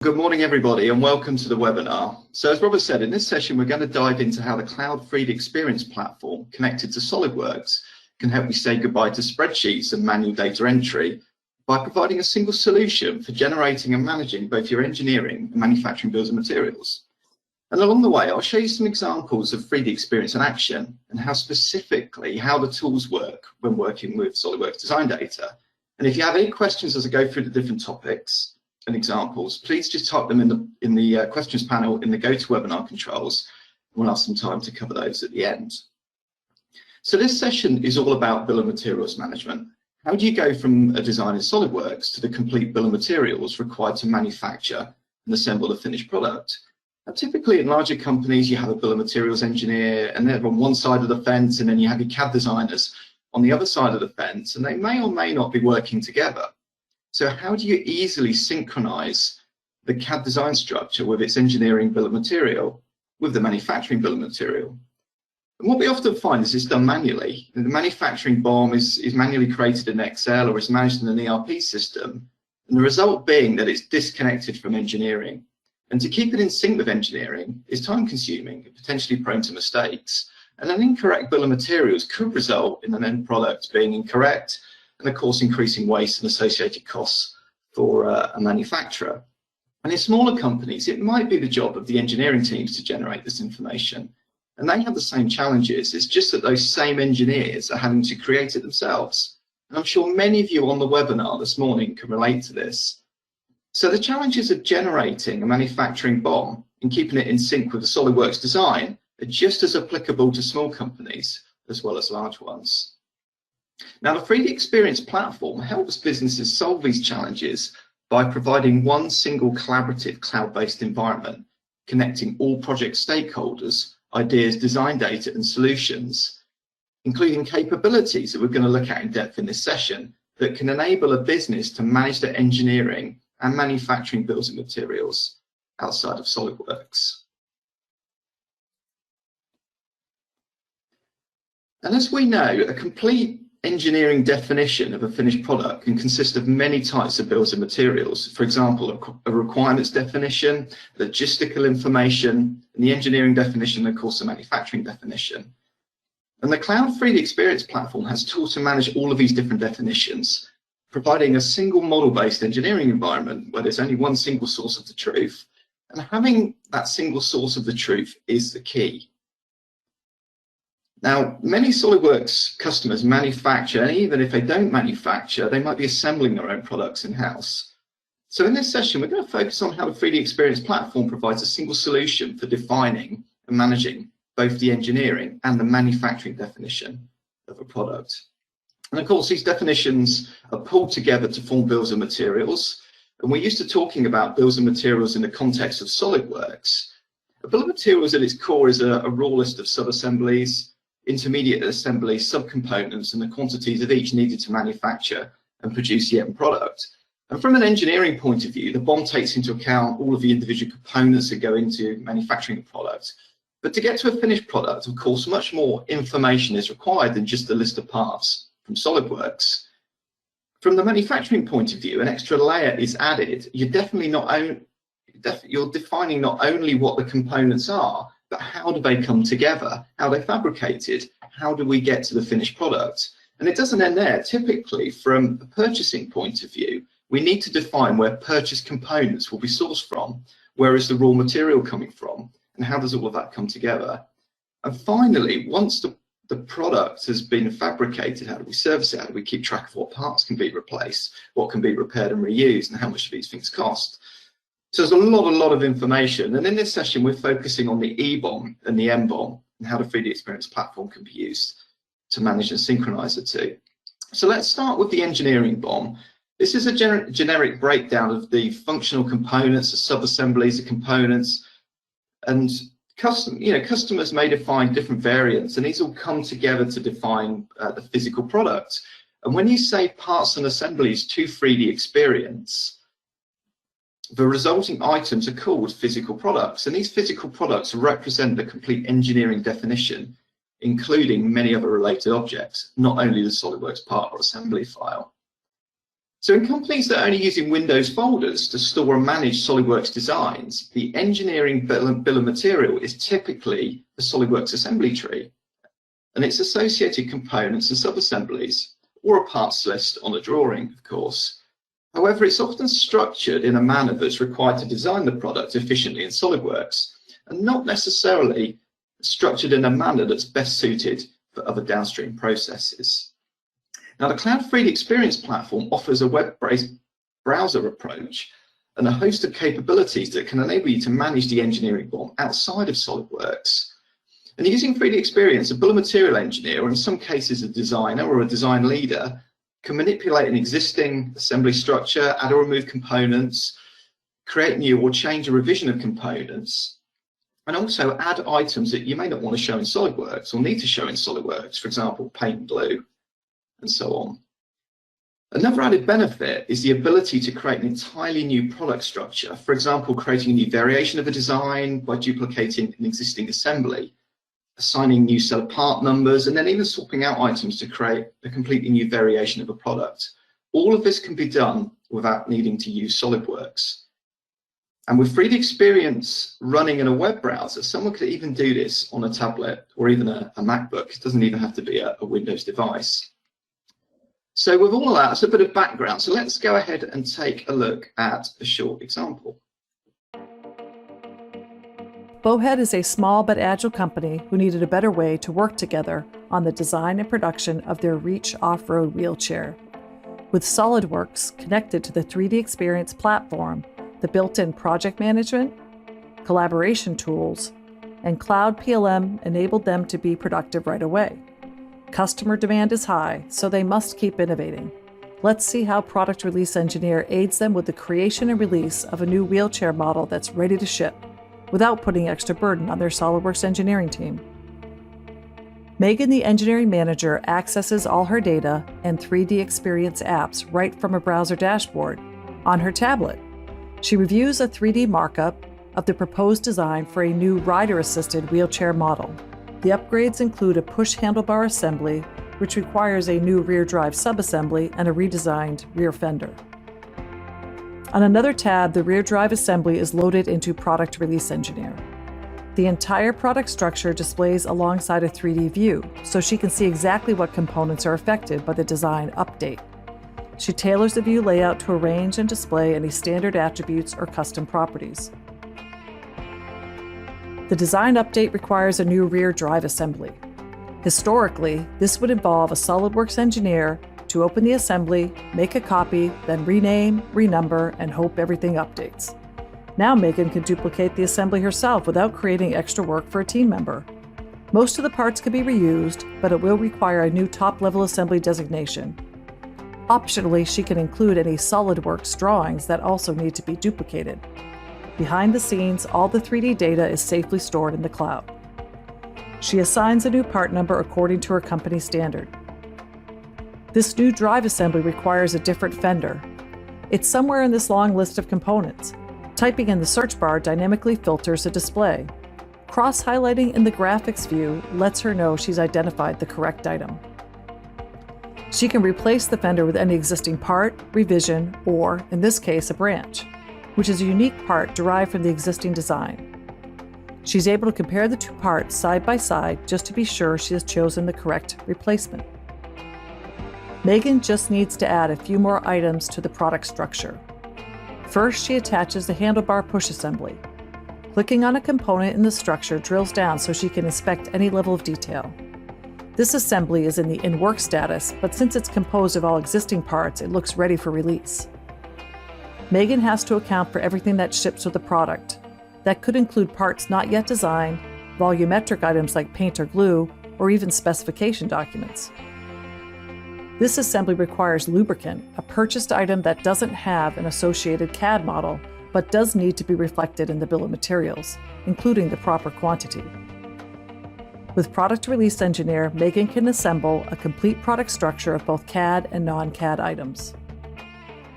Good morning, everybody, and welcome to the webinar. So as Robert said, in this session, we're going to dive into how the Cloud 3D Experience platform connected to SOLIDWORKS can help you say goodbye to spreadsheets and manual data entry by providing a single solution for generating and managing both your engineering and manufacturing bills and materials. And along the way, I'll show you some examples of 3D Experience in action and how the tools work when working with SOLIDWORKS design data. And if you have any questions as I go through the different topics and examples, please just type them in the questions panel in the GoToWebinar controls. We'll have some time to cover those at the end. So this session is all about bill of materials management. How do you go from a design in SOLIDWORKS to the complete bill of materials required to manufacture and assemble a finished product? Now, typically in larger companies, you have a bill of materials engineer and they're on one side of the fence, and then you have your CAD designers on the other side of the fence, and they may or may not be working together. So how do you easily synchronize the CAD design structure with its engineering bill of material with the manufacturing bill of material? And what we often find is it's done manually. The manufacturing BOM is manually created in Excel or is managed in an ERP system, and the result being that it's disconnected from engineering. And to keep it in sync with engineering is time consuming and potentially prone to mistakes. And an incorrect bill of materials could result in an end product being incorrect, and of course increasing waste and associated costs for a manufacturer. And in smaller companies, it might be the job of the engineering teams to generate this information, and they have the same challenges. It's just that those same engineers are having to create it themselves. And I'm sure many of you on the webinar this morning can relate to this. So the challenges of generating a manufacturing BOM and keeping it in sync with the SOLIDWORKS design are just as applicable to small companies as well as large ones. Now, the 3D Experience platform helps businesses solve these challenges by providing one single collaborative cloud-based environment, connecting all project stakeholders, ideas, design data, and solutions, including capabilities that we're going to look at in depth in this session that can enable a business to manage their engineering and manufacturing bills and materials outside of SOLIDWORKS. And as we know, a complete engineering definition of a finished product can consist of many types of bills and materials. For example, a requirements definition, logistical information, and the engineering definition, and of course the manufacturing definition. And the Cloud 3D Experience platform has tools to manage all of these different definitions, providing a single model-based engineering environment where there's only one single source of the truth. And having that single source of the truth is the key. Now, many SOLIDWORKS customers manufacture, and even if they don't manufacture, they might be assembling their own products in-house. So in this session, we're going to focus on how the 3D Experience platform provides a single solution for defining and managing both the engineering and the manufacturing definition of a product. And of course, these definitions are pulled together to form bills of materials. And we're used to talking about bills of materials in the context of SOLIDWORKS. A bill of materials at its core is a raw list of sub-assemblies, intermediate assemblies, subcomponents, and the quantities of each needed to manufacture and produce the end product. And from an engineering point of view, the BOM takes into account all of the individual components that go into manufacturing a product. But to get to a finished product, of course, much more information is required than just a list of parts from SOLIDWORKS. From the manufacturing point of view, an extra layer is added. You're defining not only what the components are, but how do they come together? How are they fabricated? How do we get to the finished product? And it doesn't end there. Typically, from a purchasing point of view, we need to define where purchased components will be sourced from, where is the raw material coming from, and how does all of that come together? And finally, once the product has been fabricated, how do we service it? How do we keep track of what parts can be replaced, what can be repaired and reused, and how much do these things cost? So there's a lot of information, and in this session we're focusing on the EBOM and the MBOM and how the 3D Experience platform can be used to manage and synchronize the two. So let's start with the engineering BOM. This is a generic breakdown of the functional components, the sub-assemblies, the components, and customers may define different variants, and these all come together to define the physical product. And when you say parts and assemblies to 3D Experience, the resulting items are called physical products, and these physical products represent the complete engineering definition, including many other related objects, not only the SOLIDWORKS part or assembly file. So in companies that are only using Windows folders to store and manage SOLIDWORKS designs, the engineering bill of material is typically the SOLIDWORKS assembly tree and its associated components and sub-assemblies, or a parts list on a drawing, of course. However, it's often structured in a manner that's required to design the product efficiently in SOLIDWORKS, and not necessarily structured in a manner that's best suited for other downstream processes. Now, the Cloud 3D Experience platform offers a web-based browser approach and a host of capabilities that can enable you to manage the engineering BOM outside of SOLIDWORKS. And using 3D Experience, a bill of material engineer, or in some cases a designer or a design leader, can manipulate an existing assembly structure, add or remove components, create new or change a revision of components, and also add items that you may not want to show in SOLIDWORKS or need to show in SOLIDWORKS, for example, paint and glue, and so on. Another added benefit is the ability to create an entirely new product structure, for example, creating a new variation of a design by duplicating an existing assembly, assigning new set of part numbers, and then even swapping out items to create a completely new variation of a product. All of this can be done without needing to use SOLIDWORKS. And with 3D Experience running in a web browser, someone could even do this on a tablet or even a MacBook. It doesn't even have to be a Windows device. So with all of that, it's a bit of background. So let's go ahead and take a look at a short example. Bowhead is a small but agile company who needed a better way to work together on the design and production of their Reach off-road wheelchair. With SOLIDWORKS connected to the 3D Experience platform, the built-in project management, collaboration tools, and Cloud PLM enabled them to be productive right away. Customer demand is high, so they must keep innovating. Let's see how Product Release Engineer aids them with the creation and release of a new wheelchair model that's ready to ship, without putting extra burden on their SOLIDWORKS engineering team. Megan, the engineering manager, accesses all her data and 3D Experience apps right from a browser dashboard on her tablet. She reviews a 3D markup of the proposed design for a new rider-assisted wheelchair model. The upgrades include a push handlebar assembly, which requires a new rear drive subassembly and a redesigned rear fender. On another tab, the rear drive assembly is loaded into Product Release Engineer. The entire product structure displays alongside a 3D view, so she can see exactly what components are affected by the design update. She tailors the view layout to arrange and display any standard attributes or custom properties. The design update requires a new rear drive assembly. Historically, this would involve a SOLIDWORKS engineer to open the assembly, make a copy, then rename, renumber, and hope everything updates. Now Megan can duplicate the assembly herself without creating extra work for a team member. Most of the parts can be reused, but it will require a new top-level assembly designation. Optionally, she can include any SOLIDWORKS drawings that also need to be duplicated. Behind the scenes, all the 3D data is safely stored in the cloud. She assigns a new part number according to her company standard. This new drive assembly requires a different fender. It's somewhere in this long list of components. Typing in the search bar dynamically filters a display. Cross-highlighting in the graphics view lets her know she's identified the correct item. She can replace the fender with any existing part, revision, or, in this case, a branch, which is a unique part derived from the existing design. She's able to compare the two parts side by side just to be sure she has chosen the correct replacement. Megan just needs to add a few more items to the product structure. First, she attaches the handlebar push assembly. Clicking on a component in the structure drills down so she can inspect any level of detail. This assembly is in the in-work status, but since it's composed of all existing parts, it looks ready for release. Megan has to account for everything that ships with the product. That could include parts not yet designed, volumetric items like paint or glue, or even specification documents. This assembly requires lubricant, a purchased item that doesn't have an associated CAD model, but does need to be reflected in the bill of materials, including the proper quantity. With Product Release Engineer, Megan can assemble a complete product structure of both CAD and non-CAD items.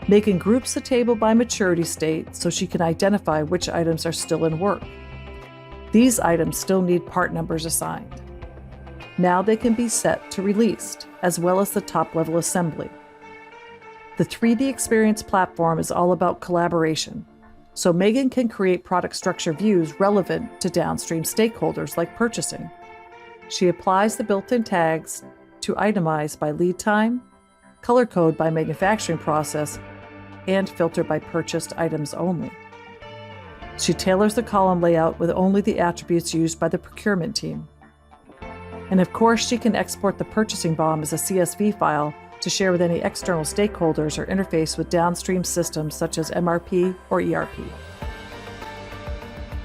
Megan groups the table by maturity state so she can identify which items are still in work. These items still need part numbers assigned. Now they can be set to released, as well as the top-level assembly. The 3D Experience platform is all about collaboration, so Megan can create product structure views relevant to downstream stakeholders like purchasing. She applies the built-in tags to itemize by lead time, color code by manufacturing process, and filter by purchased items only. She tailors the column layout with only the attributes used by the procurement team. And of course, she can export the purchasing BOM as a CSV file to share with any external stakeholders or interface with downstream systems such as MRP or ERP.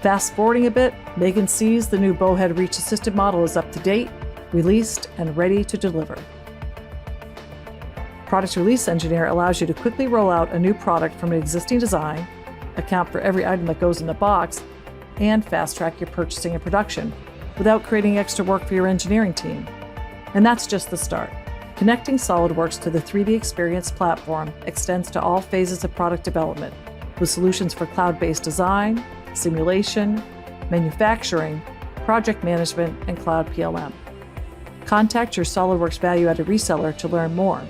Fast forwarding a bit, Megan sees the new Bowhead Reach Assisted model is up to date, released, and ready to deliver. Product Release Engineer allows you to quickly roll out a new product from an existing design, account for every item that goes in the box, and fast-track your purchasing and production without creating extra work for your engineering team. And that's just the start. Connecting SOLIDWORKS to the 3D Experience platform extends to all phases of product development, with solutions for cloud-based design, simulation, manufacturing, project management, and cloud PLM. Contact your SOLIDWORKS value-added reseller to learn more.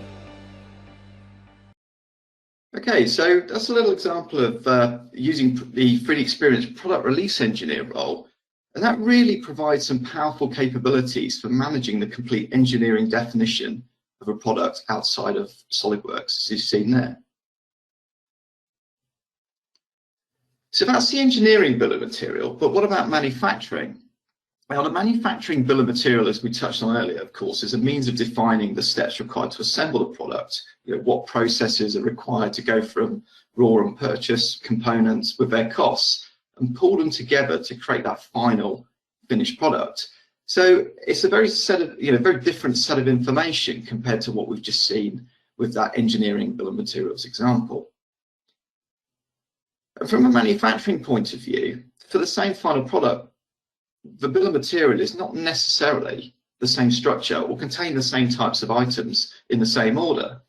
Okay, so that's a little example of using the 3D Experience Product Release Engineer role, and that really provides some powerful capabilities for managing the complete engineering definition of a product outside of SOLIDWORKS, as you've seen there. So that's the engineering bill of material, but what about manufacturing? Well, the manufacturing bill of material, as we touched on earlier, of course, is a means of defining the steps required to assemble a product. What processes are required to go from raw and purchase components with their costs and pull them together to create that final finished product. So it's a very different set of information compared to what we've just seen with that engineering bill of materials example. From a manufacturing point of view, for the same final product, the bill of material is not necessarily the same structure or contain the same types of items in the same order.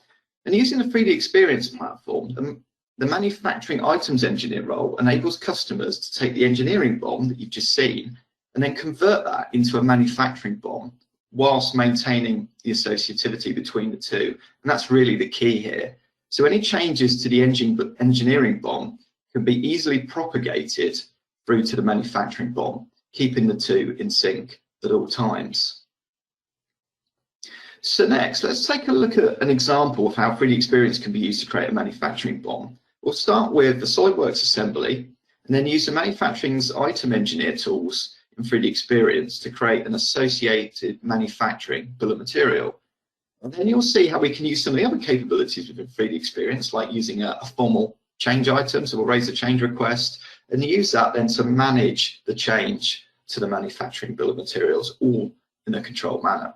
And using the 3D Experience platform, the manufacturing items engineer role enables customers to take the engineering BOM that you've just seen and then convert that into a manufacturing BOM whilst maintaining the associativity between the two. And that's really the key here. So any changes to the engineering BOM can be easily propagated through to the manufacturing BOM, keeping the two in sync at all times. So next, let's take a look at an example of how 3D Experience can be used to create a manufacturing BOM. We'll start with the SOLIDWORKS assembly and then use the manufacturing's item engineer tools in 3D Experience to create an associated manufacturing bill of material. And then you'll see how we can use some of the other capabilities within 3D Experience, like using a formal change item, so we'll raise a change request and use that then to manage the change to the manufacturing bill of materials, all in a controlled manner.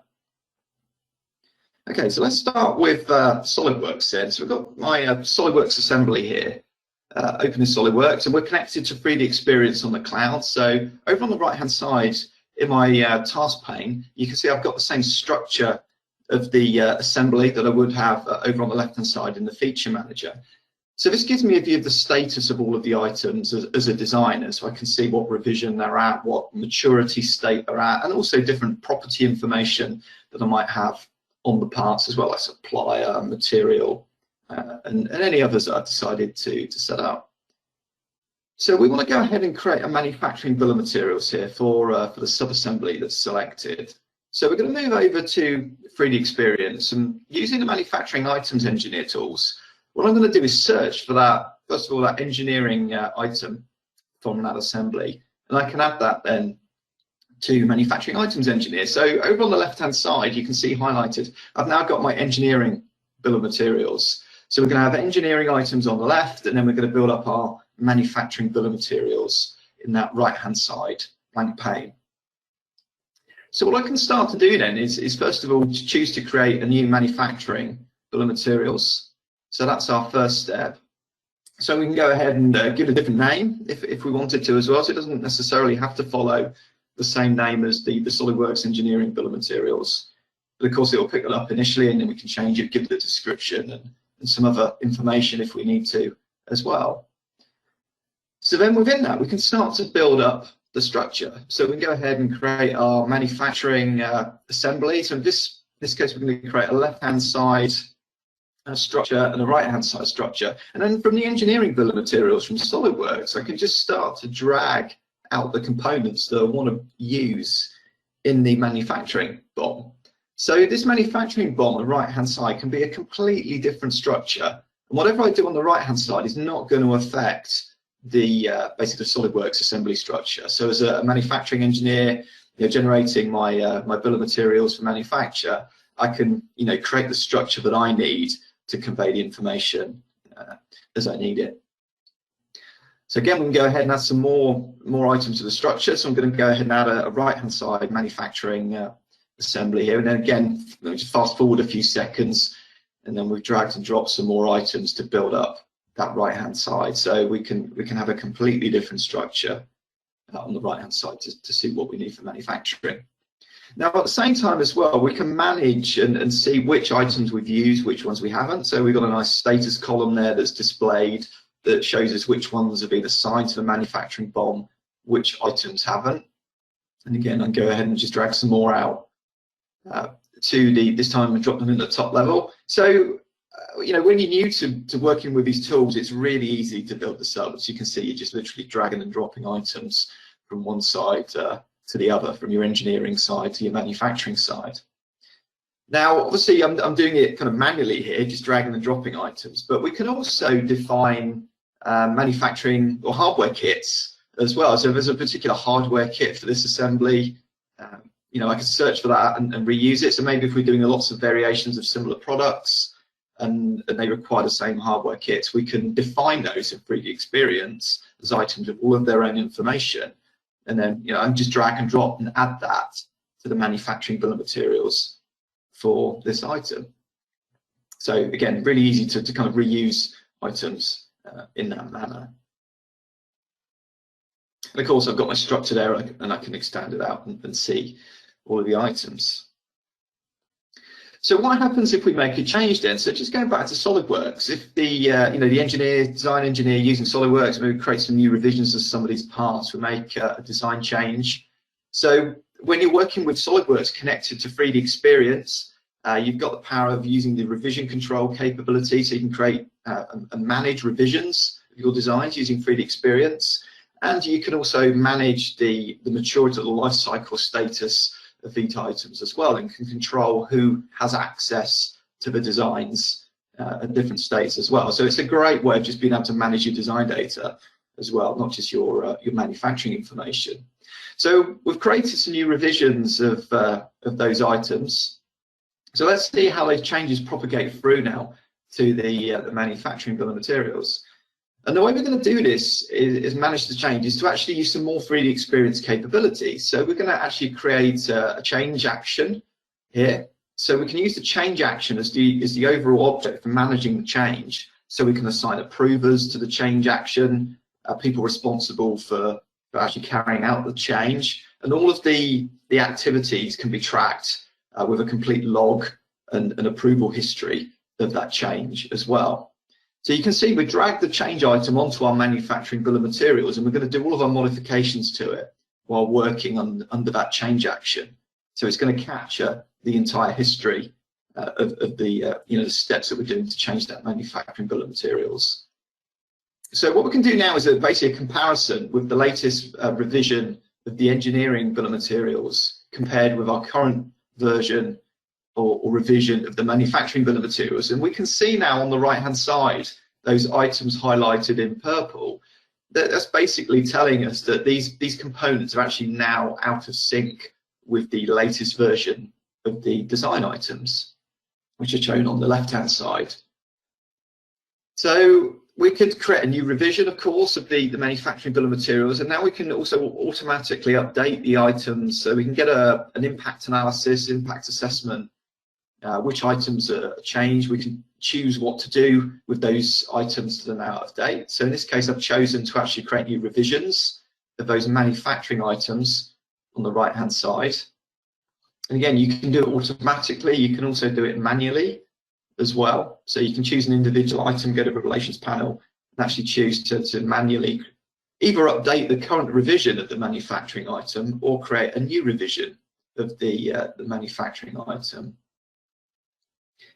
Okay, so let's start with SOLIDWORKS then. So we've got my SOLIDWORKS assembly here, open in SOLIDWORKS, and we're connected to 3D Experience on the cloud. So over on the right-hand side in my task pane, you can see I've got the same structure of the assembly that I would have over on the left-hand side in the feature manager. So this gives me a view of the status of all of the items as a designer, so I can see what revision they're at, what maturity state they're at, and also different property information that I might have on the parts as well, like supplier, material, and any others that I've decided to set up. So we want to go ahead and create a manufacturing bill of materials here for the sub-assembly that's selected. So we're going to move over to 3D Experience, and using the manufacturing items engineer tools, what I'm going to do is search for that, first of all, that engineering item from that assembly, and I can add that then to manufacturing items engineer. So over on the left-hand side, you can see highlighted, I've now got my engineering bill of materials. So we're going to have engineering items on the left, and then we're going to build up our manufacturing bill of materials in that right-hand side blank pane. So what I can start to do then is first of all, to choose to create a new manufacturing bill of materials. So that's our first step. So we can go ahead and give it a different name if we wanted to as well. So it doesn't necessarily have to follow the same name as the SOLIDWORKS engineering bill of materials. But of course, it will pick it up initially, and then we can change it, give it a description and some other information if we need to as well. So then within that, we can start to build up the structure. So we can go ahead and create our manufacturing assembly. So in this case, we're going to create a left-hand side structure and a right-hand side structure. And then from the engineering bill of materials from SOLIDWORKS, I can just start to drag out the components that I want to use in the manufacturing BOM. So this manufacturing BOM on the right-hand side can be a completely different structure. And whatever I do on the right-hand side is not going to affect the basically the SOLIDWORKS assembly structure. So as a manufacturing engineer, generating my my bill of materials for manufacture, I can create the structure that I need to convey the information as I need it. So again, we can go ahead and add some more items to the structure. So I'm going to go ahead and add a right-hand side manufacturing assembly here. And then again, let me just fast forward a few seconds, and then we've dragged and dropped some more items to build up that right-hand side. So we can have a completely different structure on the right-hand side to see what we need for manufacturing. Now, at the same time as well, we can manage and see which items we've used, which ones we haven't. So we've got a nice status column there that's displayed that shows us which ones have been assigned to the manufacturing BOM, which items haven't. And again, I can go ahead and just drag some more out this time and drop them in the top level. So, when you're new to working with these tools, it's really easy to build this up. As you can see, you're just literally dragging and dropping items from one side to the other, from your engineering side to your manufacturing side. Now, obviously, I'm doing it kind of manually here, just dragging and dropping items, but we can also define manufacturing or hardware kits as well. So if there's a particular hardware kit for this assembly, I can search for that and reuse it. So maybe if we're doing lots of variations of similar products and they require the same hardware kits, we can define those in 3D Experience as items with all of their own information. And then, I can just drag and drop and add that to the manufacturing bill of materials for this item. So again, really easy to kind of reuse items in that manner. And of course, I've got my structure there, and I can extend it out and see all of the items. So what happens if we make a change then? So just going back to SOLIDWORKS, if the the design engineer using SOLIDWORKS maybe create some new revisions of some of these parts, we make a design change. So when you're working with SOLIDWORKS connected to 3D Experience, you've got the power of using the revision control capability, so you can create and manage revisions of your designs using 3D Experience, and you can also manage the maturity or the life cycle status of these items as well, and can control who has access to the designs at different states as well. So it's a great way of just being able to manage your design data as well, not just your manufacturing information. So we've created some new revisions of those items. So let's see how those changes propagate through now to the manufacturing bill of materials. And the way we're going to do this is manage the changes to actually use some more 3D Experience capabilities. So we're going to actually create a change action here. So we can use the change action as the overall object for managing the change. So we can assign approvers to the change action, people responsible for actually carrying out the change. And all of the activities can be tracked with a complete log and an approval history of that change as well. So you can see we dragged the change item onto our manufacturing bill of materials, and we're going to do all of our modifications to it while working under that change action. So it's going to capture the entire history of the the steps that we're doing to change that manufacturing bill of materials. So what we can do now is basically a comparison with the latest revision of the engineering bill of materials compared with our current version or revision of the manufacturing bill of materials. And we can see now on the right hand side those items highlighted in purple. That's basically telling us that these components are actually now out of sync with the latest version of the design items, which are shown on the left hand side. So we could create a new revision, of course, of the manufacturing bill of materials, and now we can also automatically update the items, so we can get an impact analysis, impact assessment, which items are changed. We can choose what to do with those items that are now out of date. So in this case, I've chosen to actually create new revisions of those manufacturing items on the right hand side. And again, you can do it automatically. You can also do it manually as well. So you can choose an individual item, go to the relations panel, and actually choose to manually either update the current revision of the manufacturing item or create a new revision of the manufacturing item.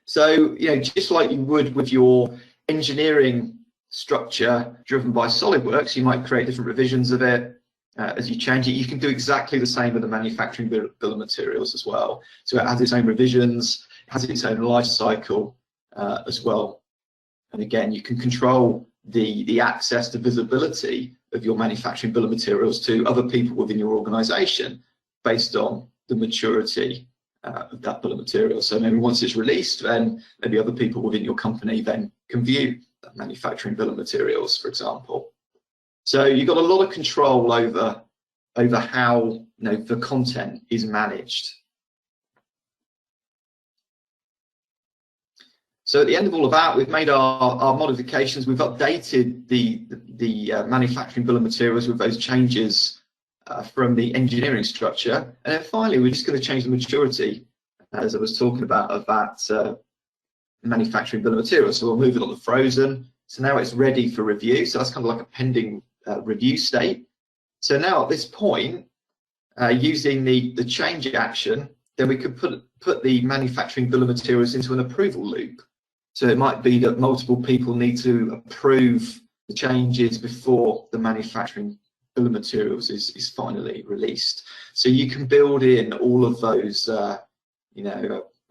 So, just like you would with your engineering structure driven by SolidWorks, you might create different revisions of it as you change it. You can do exactly the same with the manufacturing bill of materials as well. So it has its own revisions, has its own life cycle as well. And again, you can control the access to visibility of your manufacturing bill of materials to other people within your organization based on the maturity of that bill of materials. So maybe once it's released, then maybe other people within your company then can view that manufacturing bill of materials, for example. So you've got a lot of control over how the content is managed. So at the end of all of that, we've made our modifications. We've updated the manufacturing bill of materials with those changes from the engineering structure. And then finally, we're just going to change the maturity, as I was talking about, of that manufacturing bill of materials. So we'll move it on to frozen. So now it's ready for review. So that's kind of like a pending review state. So now at this point, using the change action, then we could put the manufacturing bill of materials into an approval loop. So it might be that multiple people need to approve the changes before the manufacturing bill of materials is finally released. So you can build in all of those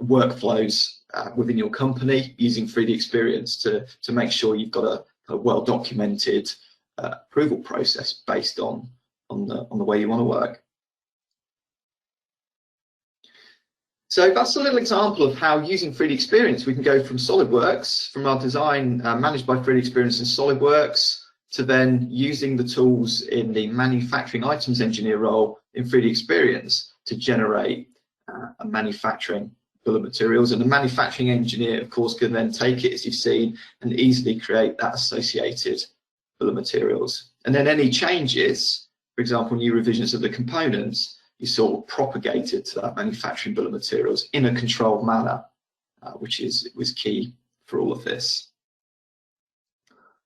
workflows within your company using 3D Experience to make sure you've got a well-documented approval process based on the way you want to work. So that's a little example of how using 3D Experience we can go from SolidWorks, from our design managed by 3D Experience in SolidWorks, to then using the tools in the manufacturing items engineer role in 3D Experience to generate a manufacturing bill of materials. And the manufacturing engineer, of course, can then take it, as you've seen, and easily create that associated bill of materials. And then any changes, for example, new revisions of the components, you sort of propagated to that manufacturing bill of materials in a controlled manner, which was key for all of this.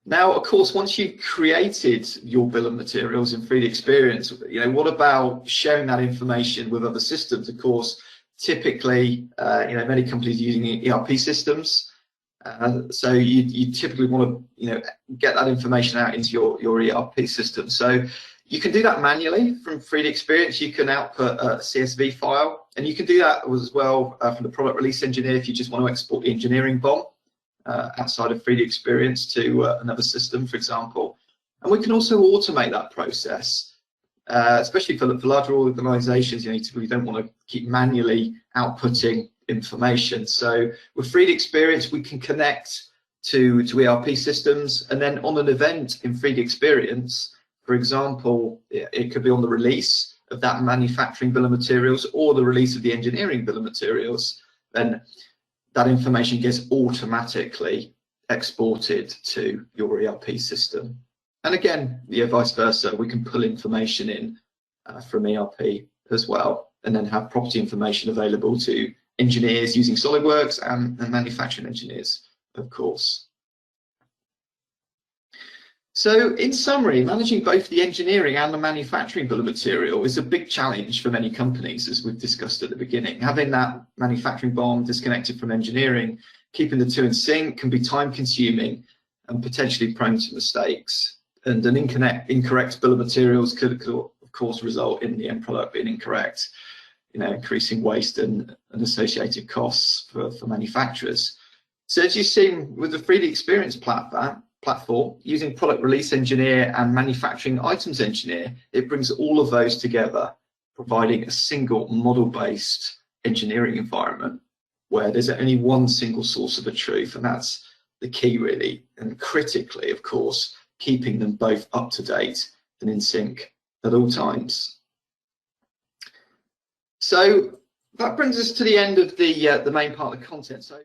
Now, of course, once you've created your bill of materials in 3D Experience, what about sharing that information with other systems? Of course, typically, many companies are using ERP systems. So you typically want to, get that information out into your ERP system. So you can do that manually from 3D Experience. You can output a CSV file, and you can do that as well from the product release engineer if you just want to export the engineering BOM outside of 3D Experience to another system, for example. And we can also automate that process, especially for larger organizations. You typically don't want to keep manually outputting information. So with 3D Experience, we can connect to ERP systems, and then on an event in 3D Experience, for example, it could be on the release of that manufacturing bill of materials or the release of the engineering bill of materials, then that information gets automatically exported to your ERP system. And again, vice versa, we can pull information in from ERP as well, and then have property information available to engineers using SolidWorks and manufacturing engineers, of course. So in summary, managing both the engineering and the manufacturing bill of material is a big challenge for many companies, as we've discussed at the beginning. Having that manufacturing BOM disconnected from engineering, keeping the two in sync can be time consuming and potentially prone to mistakes. And an incorrect bill of materials could of course result in the end product being incorrect, increasing waste and associated costs for manufacturers. So as you've seen with the 3D Experience platform, using product release engineer and manufacturing items engineer, it brings all of those together, providing a single model-based engineering environment where there's only one single source of the truth, and that's the key really, and critically, of course, keeping them both up to date and in sync at all times. So that brings us to the end of the main part of the content. So